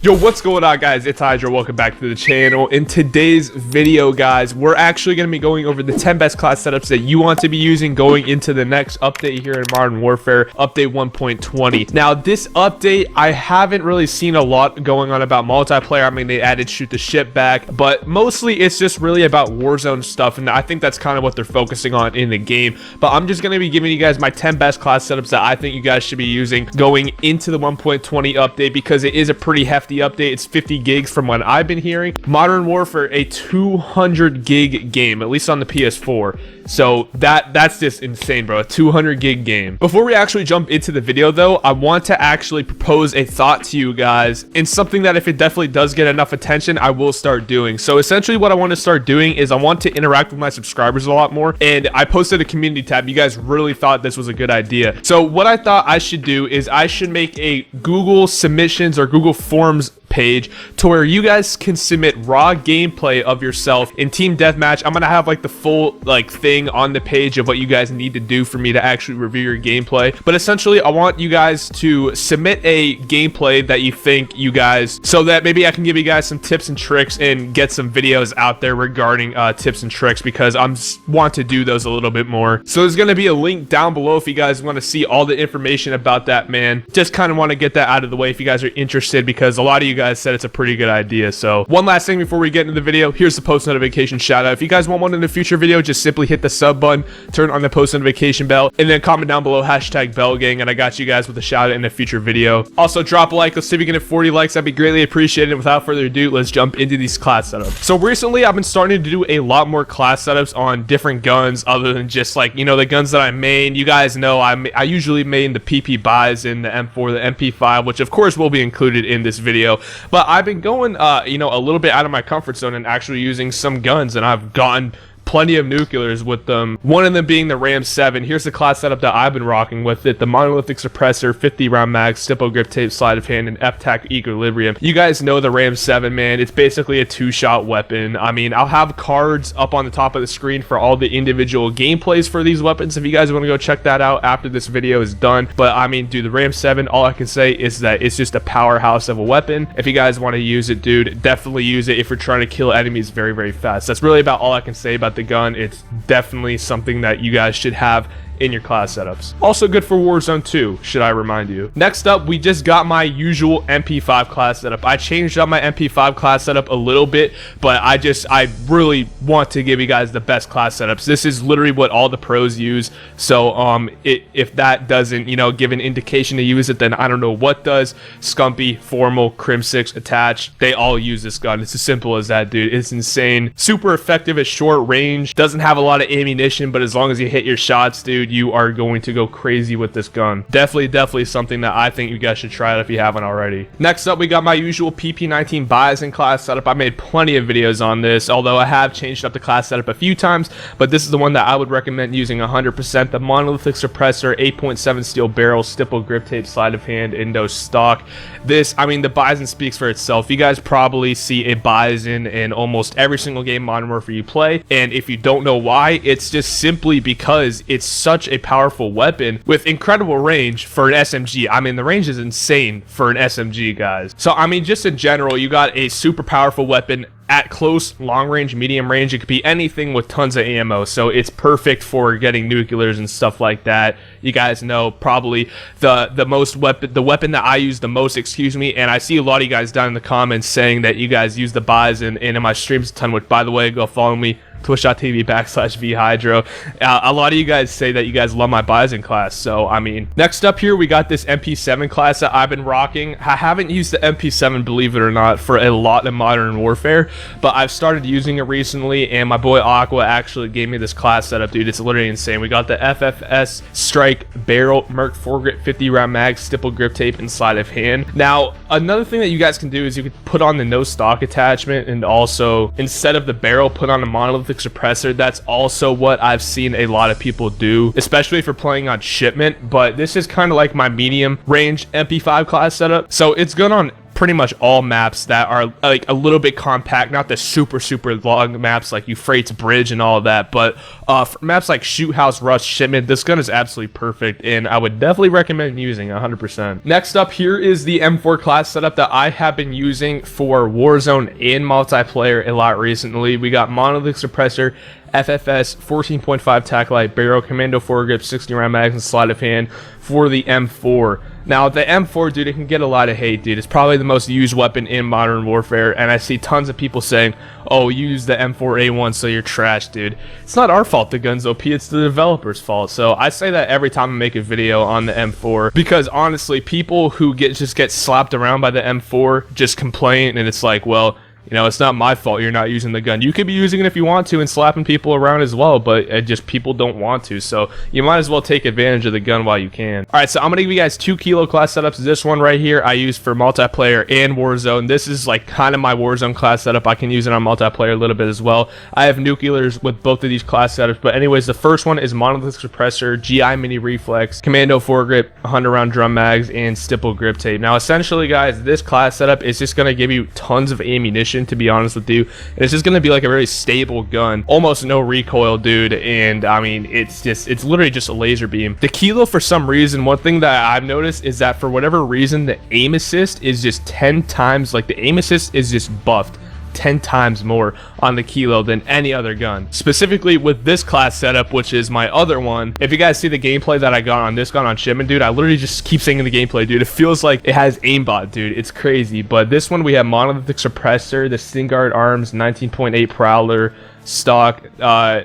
Yo, what's going on, guys? It's Hydra. Welcome back to the channel. In today's video, guys, we're actually going to be going over the 10 best class setups that you want to be using going into the next update here in Modern Warfare, update 1.20. Now, this update, I haven't really seen a lot going on about multiplayer. I mean, they added shoot the ship back, but mostly it's just really about Warzone stuff, and I think that's kind of what they're focusing on in the game. But I'm just going to be giving you guys my 10 best class setups that I think you guys should be using going into the 1.20 update, because it is a pretty hefty update. It's 50 gigs from what I've been hearing. Modern Warfare, a 200 gig game, at least on the PS4. So that's just insane, bro. A 200 gig game. Before we actually jump into the video, though, I want to actually propose a thought to you guys, and something that if it definitely does get enough attention, I will start doing. So essentially what I want to start doing is I want to interact with my subscribers a lot more, and I posted a community tab. You guys really thought this was a good idea. So what I thought I should do is I should make a Google submissions or Google Forms page to where you guys can submit raw gameplay of yourself in team deathmatch. I'm gonna have like the full thing on the page of what you guys need to do for me to actually review your gameplay. But essentially I want you guys to submit a gameplay that you think you guys, so that maybe I can give you guys some tips and tricks and get some videos out there regarding tips and tricks, because I want to do those a little bit more. So there's gonna be a link down below if you guys want to see all the information about that, man. Just kind of want to get that out of the way if you guys are interested, because a lot of you guys said it's a pretty good idea. So one last thing before we get into the video, here's the post notification shout out. If you guys want one in the future video, just simply hit the sub button, turn on the post notification bell, and then comment down below #BellGang, and I got you guys with a shout out in a future video. Also drop a like. Let's see if we can hit 40 likes. That'd be greatly appreciated. Without further ado, let's jump into these class setups. So recently I've been starting to do a lot more class setups on different guns other than just the guns that I main. You guys know I usually main the PP Bison, the M4, the MP5, which of course will be included in this video. But I've been going, a little bit out of my comfort zone and actually using some guns, and I've gotten plenty of nuclears with them, one of them being the Ram 7. Here's the class setup that I've been rocking with it: the monolithic suppressor, 50 round mag, stipple grip tape, sleight of hand, and F-tac equilibrium. You guys know the Ram 7, man. It's basically a two-shot weapon. I mean, I'll have cards up on the top of the screen for all the individual gameplays for these weapons if you guys want to go check that out after this video is done. But I mean, dude, the Ram 7, all I can say is that it's just a powerhouse of a weapon. If you guys want to use it, dude, definitely use it if you're trying to kill enemies very, very fast. That's really about all I can say about the gun. It's definitely something that you guys should have in your class setups. Also good for Warzone 2, should I remind you. Next up, we just got my usual MP5 class setup. I changed up my MP5 class setup a little bit, but I really want to give you guys the best class setups. This is literally what all the pros use. So if that doesn't give an indication to use it, then I don't know what does. Scumpy, Formal, Crim 6, Attach, they all use this gun. It's as simple as that, dude. It's insane. Super effective at short range. Doesn't have a lot of ammunition, but as long as you hit your shots, dude, you are going to go crazy with this gun. Definitely something that I think you guys should try out if you haven't already. Next up, we got my usual PP19 Bison class setup. I made plenty of videos on this, although I have changed up the class setup a few times, but this is the one that I would recommend using 100%. The monolithic suppressor, 8.7 steel barrel, stipple grip tape, sleight of hand, Indo stock. This, I mean, the Bison speaks for itself. You guys probably see a Bison in almost every single game Modern Warfare you play, and if you don't know why, it's just simply because it's such a powerful weapon with incredible range for an SMG. I mean, the range is insane for an SMG, guys. So I mean, just in general, you got a super powerful weapon at close, long range, medium range. It could be anything with tons of ammo, so it's perfect for getting nuclears and stuff like that. You guys know probably the weapon that I use the most, and I see a lot of you guys down in the comments saying that you guys use the Bison, and in my streams a ton, which by the way, go follow me, twitch.tv/vhydro. A lot of you guys say that you guys love my Bison class. So I mean, next up here we got this MP7 class that I've been rocking. I haven't used the MP7, believe it or not, for a lot of Modern Warfare, but I've started using it recently, and my boy Aqua actually gave me this class setup, dude. It's literally insane. We got the FFS strike barrel, Merc foregrip, 50 round mag, stipple grip tape, and sleight of hand. Now another thing that you guys can do is you could put on the no stock attachment, and also instead of the barrel, put on a monolithic suppressor. That's also what I've seen a lot of people do, especially if you're playing on shipment. But this is kind of like my medium range MP5 class setup, so it's good on pretty much all maps that are like a little bit compact, not the super long maps like Euphrates Bridge and all of that, but for maps like Shoot House, Rush, Shipment, this gun is absolutely perfect, and I would definitely recommend using 100%. Next up, here is the M4 class setup that I have been using for Warzone and multiplayer a lot recently. We got monolithic suppressor, FFS, 14.5 tac light, barrel, commando foregrip, 60 round mags, and sleight of hand for the M4. Now the M4, dude, it can get a lot of hate, dude. It's probably the most used weapon in Modern Warfare, and I see tons of people saying, oh, use the M4A1 so you're trash, dude. It's not our fault the gun's OP, it's the developer's fault. So I say that every time I make a video on the M4, because honestly, people who just get slapped around by the M4 just complain, and it's like, well, you know, it's not my fault you're not using the gun. You could be using it if you want to and slapping people around as well, but just people don't want to. So you might as well take advantage of the gun while you can. All right, so I'm going to give you guys 2 kilo class setups. This one right here I use for multiplayer and Warzone. This is like kind of my Warzone class setup. I can use it on multiplayer a little bit as well. I have nuclears with both of these class setups. But anyways, the first one is monolithic suppressor, GI mini reflex, commando foregrip, 100 round drum mags, and stipple grip tape. Now, essentially, guys, this class setup is just going to give you tons of ammunition, to be honest with you, and it's just going to be like a very stable gun, almost no recoil, dude. And I mean, it's literally just a laser beam. The kilo, for some reason, one thing that I've noticed is that for whatever reason, the aim assist is just 10 times, like the aim assist is just buffed 10 times more on the kilo than any other gun. Specifically with this class setup, which is my other one. If you guys see the gameplay that I got on this gun on Shipment, dude, I literally just keep saying in the gameplay, dude, it feels like it has aimbot, dude. It's crazy. But this one, we have monolithic suppressor, the Stingard arms, 19.8 prowler, stock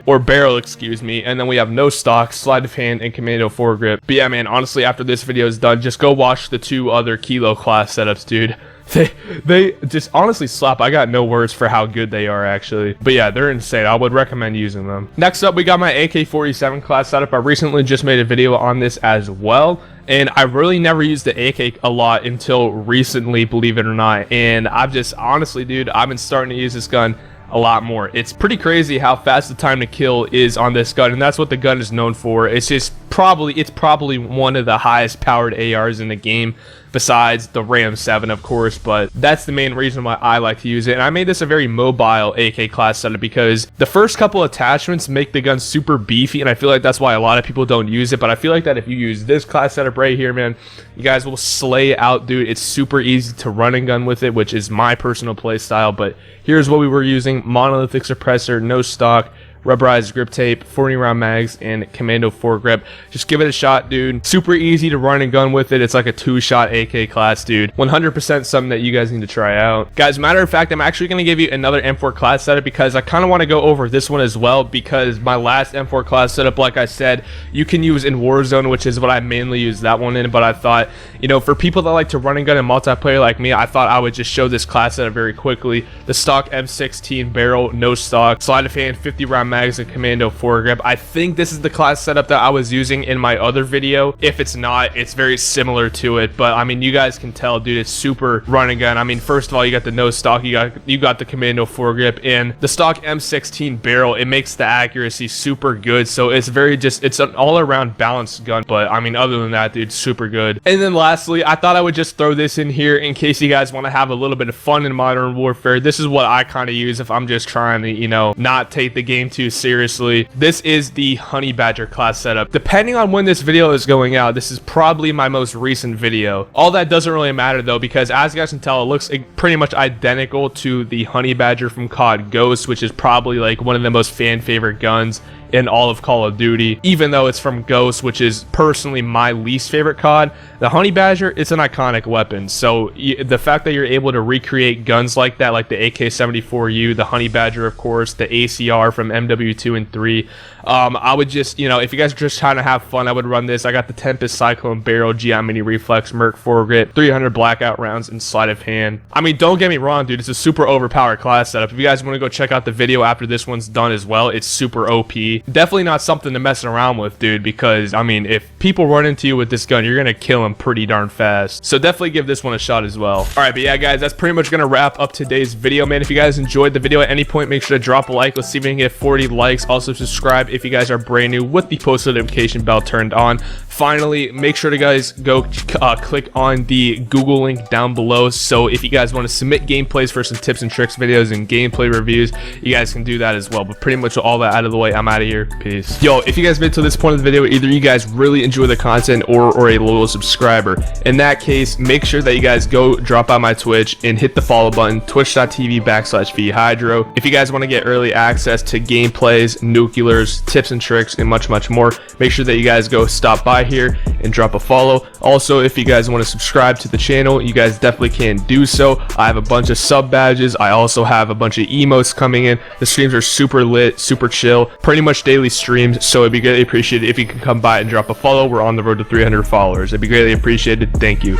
or barrel, excuse me, and then we have no stock, sleight of hand, and commando foregrip. But yeah, man, honestly, after this video is done, just go watch the 2 other kilo class setups, dude. They just honestly slap. I got no words for how good they are, actually. But yeah, they're insane. I would recommend using them. Next up, we got my AK-47 class setup. I recently just made a video on this as well, and I really never used the AK a lot until recently, believe it or not. And I've just honestly, dude, I've been starting to use this gun a lot more. It's pretty crazy how fast the time to kill is on this gun, and that's what the gun is known for. It's probably one of the highest powered ARs in the game, besides the Ram 7, of course, but that's the main reason why I like to use it. And I made this a very mobile AK class setup because the first couple attachments make the gun super beefy, and I feel like that's why a lot of people don't use it. But I feel like that if you use this class setup right here, man, you guys will slay out, dude. It's super easy to run and gun with it, which is my personal play style. But here's what we were using: monolithic suppressor, no stock, rubberized grip tape, 40 round mags, and commando foregrip. Just give it a shot, dude. Super easy to run and gun with it. It's like a 2-shot AK class, dude. 100% something that you guys need to try out. Guys, matter of fact, I'm actually going to give you another M4 class setup because I kind of want to go over this one as well, because my last M4 class setup, like I said, you can use in Warzone, which is what I mainly use that one in. But I thought, you know, for people that like to run and gun in multiplayer like me, I thought I would just show this class setup very quickly. The stock M16 barrel, no stock, sleight of hand, 50 round mags, and commando foregrip. I think this is the class setup that I was using in my other video. If it's not, it's very similar to it, but I mean, you guys can tell, dude, it's super run and gun. I mean, first of all, you got the no stock, you got the commando foregrip, and the stock M16 barrel. It makes the accuracy super good, so it's it's an all-around balanced gun. But I mean, other than that, dude, super good. And then lastly, I thought I would just throw this in here in case you guys want to have a little bit of fun in Modern Warfare. This is what I kind of use if I'm just trying to, you know, not take the game too seriously. This is the Honey Badger class setup. Depending on when this video is going out, this is probably my most recent video. All that doesn't really matter though, because as you guys can tell, it looks pretty much identical to the Honey Badger from COD Ghost, which is probably like one of the most fan favorite guns in all of Call of Duty. Even though it's from Ghost, which is personally my least favorite COD, the Honey Badger, it's an iconic weapon. So the fact that you're able to recreate guns like that, like the AK-74U, the Honey Badger, of course, the ACR from MW2 and 3, I would just, you know, if you guys are just trying to have fun, I would run this. I got the Tempest Cyclone barrel, GI mini reflex, Merc foregrip, 300 blackout rounds, and sleight of hand. I mean, don't get me wrong, dude, it's a super overpowered class setup. If you guys want to go check out the video after this one's done as well, it's super OP. Definitely not something to mess around with, dude, because I mean, if people run into you with this gun, you're gonna kill them pretty darn fast. So definitely give this one a shot as well. All right, but yeah, guys, that's pretty much gonna wrap up today's video, man. If you guys enjoyed the video at any point, make sure to drop a like. Let's see if we can get 40 likes. Also subscribe if you guys are brand new with the post notification bell turned on. Finally, make sure to guys go click on the Google link down below. So if you guys want to submit gameplays for some tips and tricks videos and gameplay reviews, you guys can do that as well. But pretty much all that out of the way, I'm out of here. Peace. Yo, if you guys made it to this point of the video, either you guys really enjoy the content or a loyal subscriber. In that case, make sure that you guys go drop by my Twitch and hit the follow button, twitch.tv/vhydro. If you guys want to get early access to gameplays, nuclears, tips and tricks, and much more, make sure that you guys go stop by here and drop a follow. Also, if you guys want to subscribe to the channel, you guys definitely can do so. I have a bunch of sub badges. I also have a bunch of emotes coming in. The streams are super lit, super chill, pretty much daily streams, so it'd be greatly appreciated if you can come by and drop a follow. We're on the road to 300 followers. It'd be greatly appreciated. Thank you.